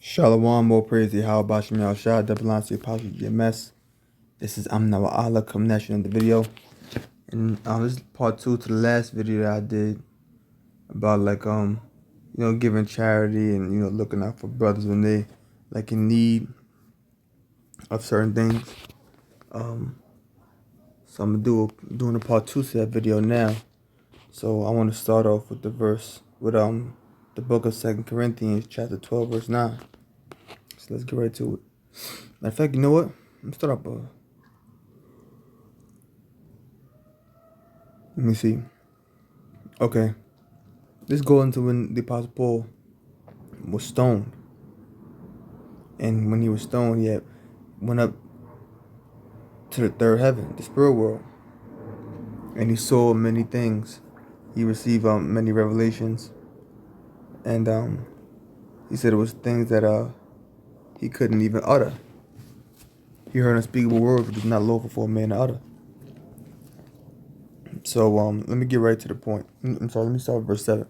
Shalom, more praise to how about Shemel Shah, double line to Apostle GMS. This is Amna Allah coming at you in the video. And this is part 2 to the last video that I did about giving charity and looking out for brothers when they in need of certain things. So I'm doing a part 2 to that video now. So I want to start off with the book of 2 Corinthians chapter 12 verse 9. So let's get right to it. Matter of fact, you know what? Let's start up. Let me see. Okay. Let's go into when the Apostle Paul was stoned. And when he was stoned, he went up to the third heaven, the spirit world. And he saw many things. He received many revelations. And he said it was things that he couldn't even utter. He heard unspeakable words which is not lawful for a man to utter. So let me get right to the point. Let me start with verse 7.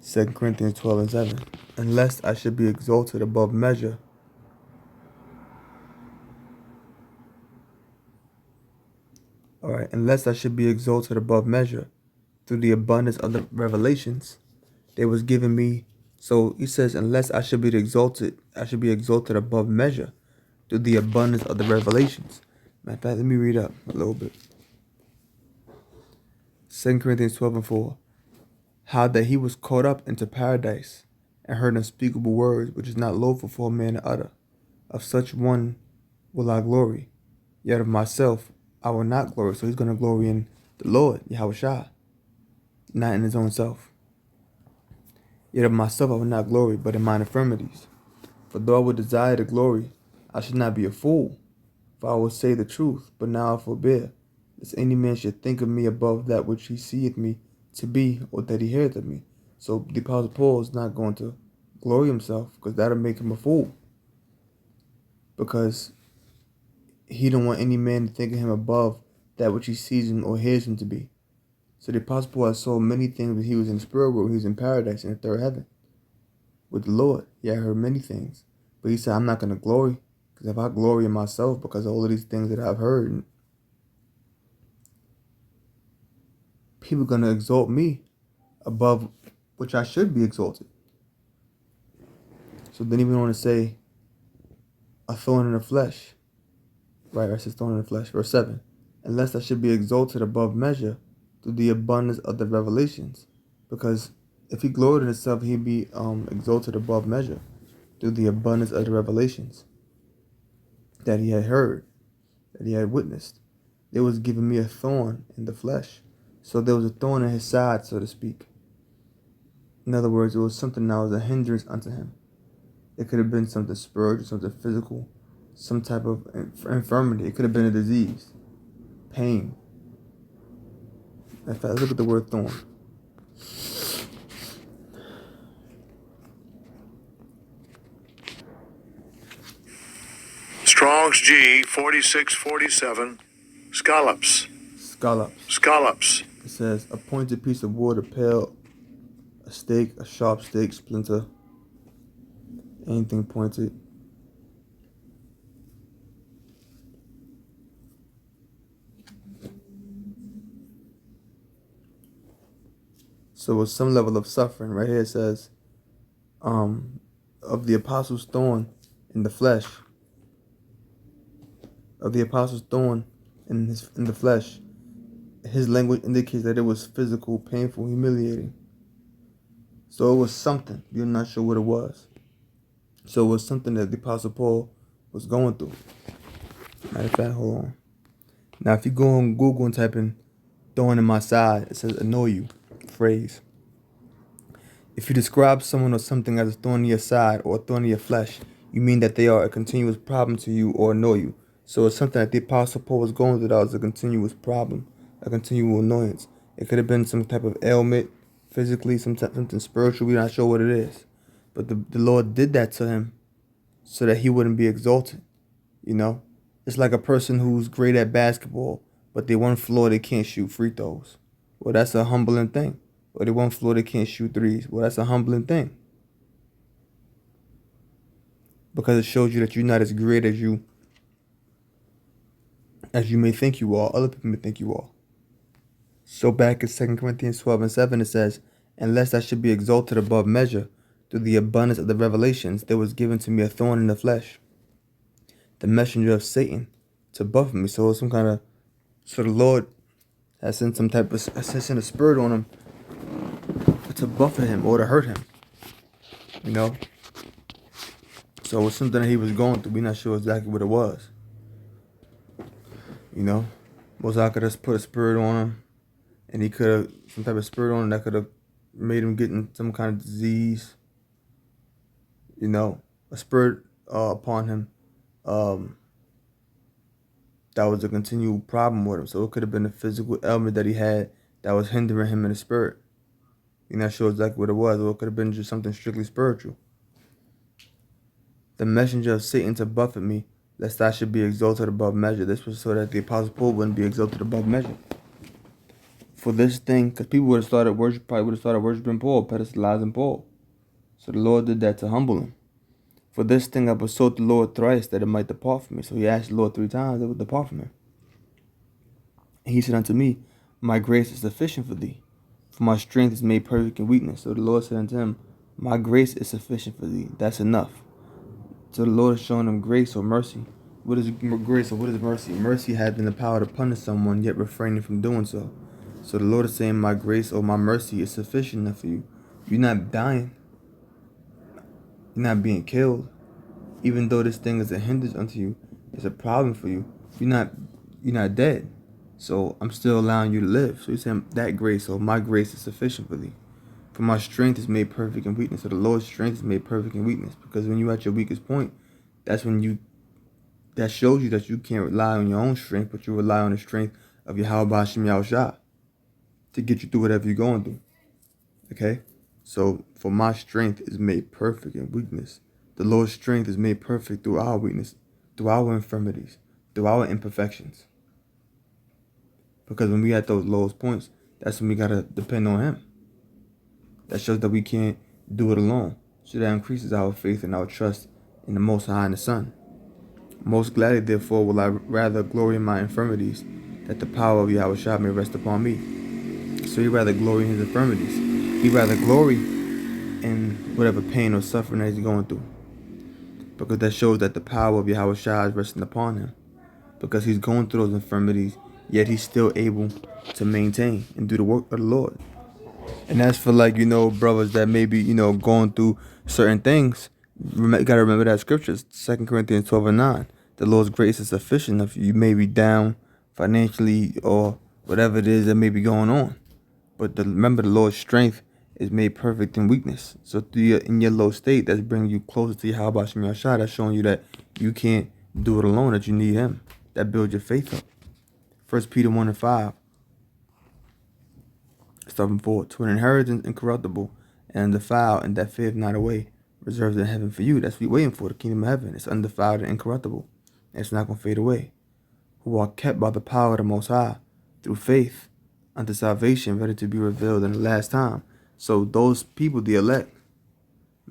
2 Corinthians 12 and 7. Unless I should be exalted above measure. Alright, unless I should be exalted above measure through the abundance of the revelations that was given me. So he says, unless I should be exalted above measure through the abundance of the revelations. Matter of fact, let me read up a little bit. 2 Corinthians 12 and 4. How that he was caught up into paradise and heard unspeakable words which is not lawful for a man to utter. Of such one will I glory, yet of myself I will not glory. So he's going to glory in the Lord, Yahweh Shai, not in his own self. Yet of myself I will not glory, but in mine infirmities. For though I would desire to glory, I should not be a fool, for I will say the truth, but now I forbear, lest any man should think of me above that which he seeth me to be, or that he heareth of me. So the Apostle Paul is not going to glory himself, because that'll make him a fool. Because he don't want any man to think of him above that which he sees him or hears him to be. So the Apostle Paul saw many things when he was in the spirit world, he was in paradise in the third heaven with the Lord. Yeah, I heard many things. But he said, I'm not going to glory, because if I glory in myself because of all of these things that I've heard, people are going to exalt me above which I should be exalted. So then he went on to say, a thorn in the flesh. Right, it says thorn in the flesh. Verse 7. Unless I should be exalted above measure through the abundance of the revelations. Because if he gloried in himself, he'd be exalted above measure through the abundance of the revelations that he had heard, that he had witnessed. There was given me a thorn in the flesh. So there was a thorn in his side, so to speak. In other words, it was something that was a hindrance unto him. It could have been something spiritual, something physical, some type of infirmity. It could have been a disease, pain. In fact, look at the word thorn. Strong's G 4647. Scallops. Scallops. It says a pointed piece of wood, a pale, a stake, a sharp stake, splinter, anything pointed. So with some level of suffering. Right here it says, of the apostle's thorn in the flesh. Of the apostle's thorn in the flesh. His language indicates that it was physical, painful, humiliating. So it was something. You're not sure what it was. So it was something that the Apostle Paul was going through. Matter of fact, hold on. Now, if you go on Google and type in thorn in my side, it says annoy you phrase. If you describe someone or something as a thorn in your side or a thorn in your flesh, you mean that they are a continuous problem to you or annoy you. So it's something that the Apostle Paul was going through that was a continuous problem, a continual annoyance. It could have been some type of ailment, physically, something spiritual. We're not sure what it is. But the Lord did that to him so that he wouldn't be exalted. It's like a person who's great at basketball, but they one floor they can't shoot free throws. Well, that's a humbling thing. Or they one floor they can't shoot threes. Well, that's a humbling thing. because it shows you that you're not as great as you may think you are, other people may think you are. So back in 2 Corinthians 12 and 7 it says, "And lest I should be exalted above measure through the abundance of the revelations, there was given to me a thorn in the flesh, the messenger of Satan, to buffet me." So the Lord has sent sent a spirit on him to buffet him or to hurt him. You know? So it was something that he was going through. We're not sure exactly what it was. You know? Most I could have put a spirit on him, and he could have some type of spirit on him that could have made him get in some kind of disease. You know, a spirit upon him that was a continual problem with him. So it could have been a physical ailment that he had that was hindering him in the spirit. You're not sure exactly what it was, or it could have been just something strictly spiritual. The messenger of Satan to buffet me, lest I should be exalted above measure. This was so that the Apostle Paul wouldn't be exalted above measure. For this thing, because people would have started worshiping Paul, pedestalizing Paul. So the Lord did that to humble him. For this thing I besought the Lord thrice that it might depart from me. So he asked the Lord 3 times, it would depart from him. And he said unto me, My grace is sufficient for thee, for my strength is made perfect in weakness. So the Lord said unto him, My grace is sufficient for thee. That's enough. So the Lord is showing him grace or mercy. What is grace or what is mercy? Mercy having the power to punish someone, yet refraining from doing so. So the Lord is saying, My grace or my mercy is sufficient enough for you. You're not dying. You're not being killed. Even though this thing is a hindrance unto you, it's a problem for you. You're not dead. So I'm still allowing you to live. So he's saying that grace or my grace is sufficient for thee. For my strength is made perfect in weakness. So the Lord's strength is made perfect in weakness. Because when you're at your weakest point, that's when that shows you that you can't rely on your own strength, but you rely on the strength of Yahweh Hashem Yahushua to get you through whatever you're going through. Okay? So for my strength is made perfect in weakness. The Lord's strength is made perfect through our weakness, through our infirmities, through our imperfections. Because when we at those lowest points, that's when we gotta depend on Him. That shows that we can't do it alone. So that increases our faith and our trust in the Most High and the Son. Most gladly, therefore, will I rather glory in my infirmities, that the power of Yahushua may rest upon me. So he'd rather glory in his infirmities. He'd rather glory in whatever pain or suffering that he's going through. Because that shows that the power of Yahushua is resting upon him. Because he's going through those infirmities, yet he's still able to maintain and do the work of the Lord. And that's for brothers that may be, going through certain things. You got to remember that scripture, 2 Corinthians 12 and 9. The Lord's grace is sufficient if you may be down financially or whatever it is that may be going on. But remember, the Lord's strength is made perfect in weakness. So in your low state, that's bringing you closer to Yahweh Shem Yahshua. That's showing you that you can't do it alone, that you need Him. That builds your faith up. 1 Peter 1 and 5. Starting 4. To an inheritance incorruptible and undefiled, and that fadeth not away, reserved in heaven for you. That's what you're waiting for, the kingdom of heaven. It's undefiled and incorruptible. And it's not going to fade away. Who are kept by the power of the Most High through faith unto salvation, ready to be revealed in the last time. So those people, the elect.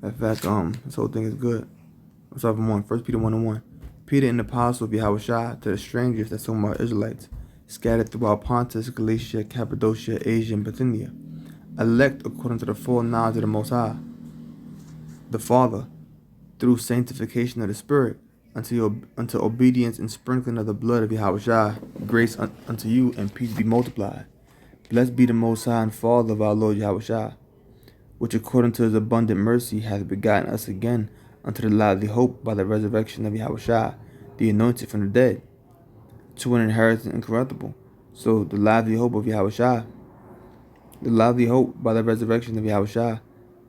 Matter of fact, this whole thing is good. Let's start from 1. 1 Peter 1 and 1. Peter, an apostle of Yahushua, to the strangers that talking about Israelites, scattered throughout Pontus, Galatia, Cappadocia, Asia, and Bithynia, elect according to the full knowledge of the Most High, the Father, through sanctification of the Spirit, unto obedience and sprinkling of the blood of Yahushua, grace unto you and peace be multiplied. Blessed be the Most High and Father of our Lord Yahushua, which according to His abundant mercy hath begotten us again unto the lively hope by the resurrection of Yahushua, the anointed from the dead, to an inheritance incorruptible. So the lively hope of Yahushua, the lively hope by the resurrection of Yahushua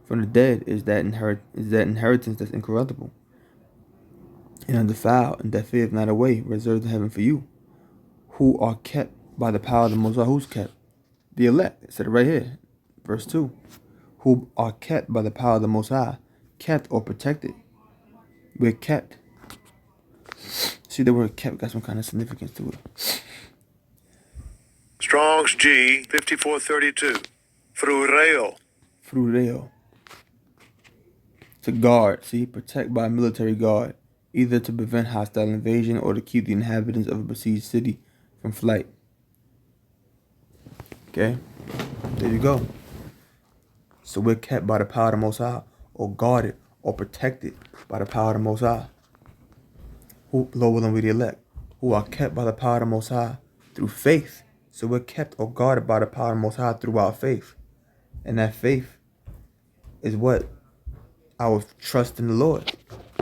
from the dead is that inheritance that's incorruptible and undefiled, and that fadeth not away, reserved in heaven for you, who are kept by the power of the Most High. Who's kept? The elect. It said it right here, verse 2. Who are kept by the power of the Most High, kept or protected. We're kept. See, the word kept got some kind of significance to it. Strong's G 5432. Frureo. Frureo. To guard, see, protect by military guard, either to prevent hostile invasion or to keep the inhabitants of a besieged city from flight. Okay, there you go. So we're kept by the power of the Most High, or guarded, or protected by the power of the Most High. Who, lower than we the elect, who are kept by the power of the Most High through faith. So we're kept or guarded by the power of the Most High through our faith. And that faith is what? Our trust in the Lord.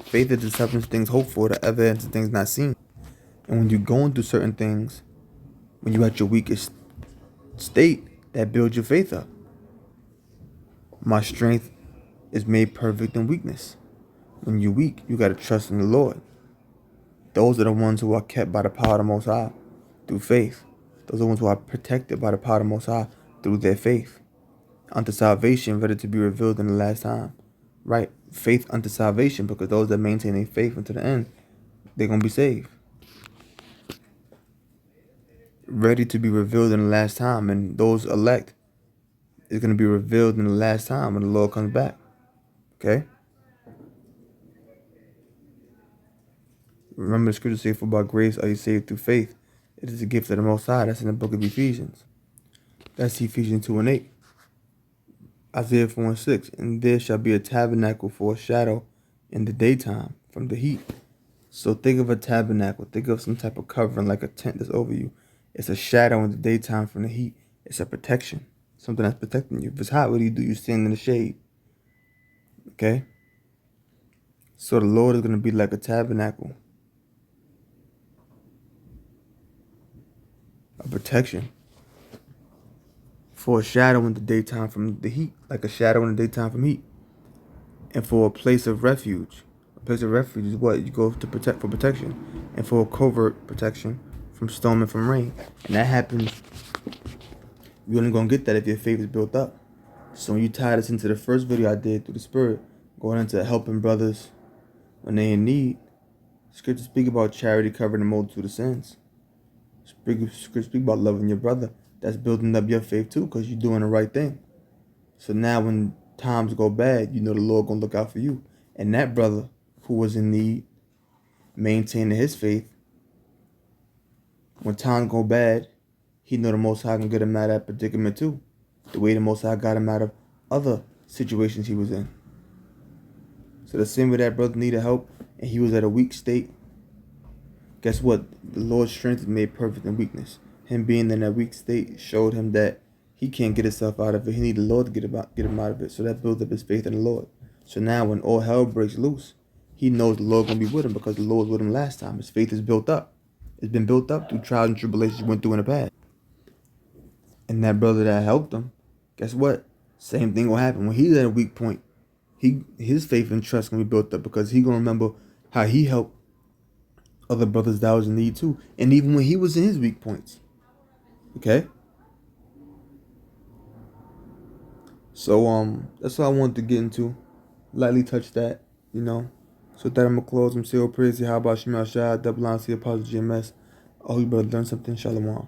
Faith is the substance of things hoped for, the evidence of things not seen. And when you're going through certain things, when you're at your weakest state, that builds your faith up. My strength is made perfect in weakness. When you're weak, you got to trust in the Lord. Those are the ones who are kept by the power of the Most High through faith. Those are the ones who are protected by the power of the Most High through their faith. Unto salvation, ready to be revealed in the last time. Right? Faith unto salvation, because those that maintain their faith unto the end, they're going to be saved. Ready to be revealed in the last time, and those elect is going to be revealed in the last time when the Lord comes back. Okay? Remember the scripture says, for by grace are you saved through faith. It is a gift of the Most High. That's in the book of Ephesians. That's Ephesians 2 and 8. Isaiah 4 and 6. And there shall be a tabernacle for a shadow in the daytime from the heat. So think of a tabernacle. Think of some type of covering like a tent that's over you. It's a shadow in the daytime from the heat. It's a protection. Something that's protecting you. If it's hot, what do? You stand in the shade. Okay? So the Lord is going to be like a tabernacle. A protection. For a shadow in the daytime from the heat. Like a shadow in the daytime from heat. And for a place of refuge. A place of refuge is what? You go to protect for protection. And for a covert protection from storm and from rain. And that happens. You're only going to get that if your faith is built up. So when you tie this into the first video I did through the Spirit, going into helping brothers when they're in need, Scripture speak about charity covering a multitude of sins. Scripture speak about loving your brother. That's building up your faith too, because you're doing the right thing. So now when times go bad, you know the Lord going to look out for you. And that brother who was in need, maintaining his faith, when times go bad, he know the Most High can get him out of that predicament too. The way the Most High got him out of other situations he was in. So the same way that brother needed help and he was at a weak state, guess what? The Lord's strength is made perfect in weakness. Him being in that weak state showed him that he can't get himself out of it. He needed the Lord to get him out of it. So that builds up his faith in the Lord. So now when all hell breaks loose, he knows the Lord going to be with him because the Lord was with him last time. His faith is built up. It's been built up through trials and tribulations he went through in the past. And that brother that helped him, guess what? Same thing will happen. When he's at a weak point, his faith and trust going to be built up because he going to remember how he helped other brothers that was in need too. And even when he was in his weak points. Okay? So that's all I wanted to get into. Lightly touch that, you know. So with that I'm gonna close. I'm still praise you. How about Shema Shah, double line, see Apostle GMS. Oh, you better learn something. Shalom.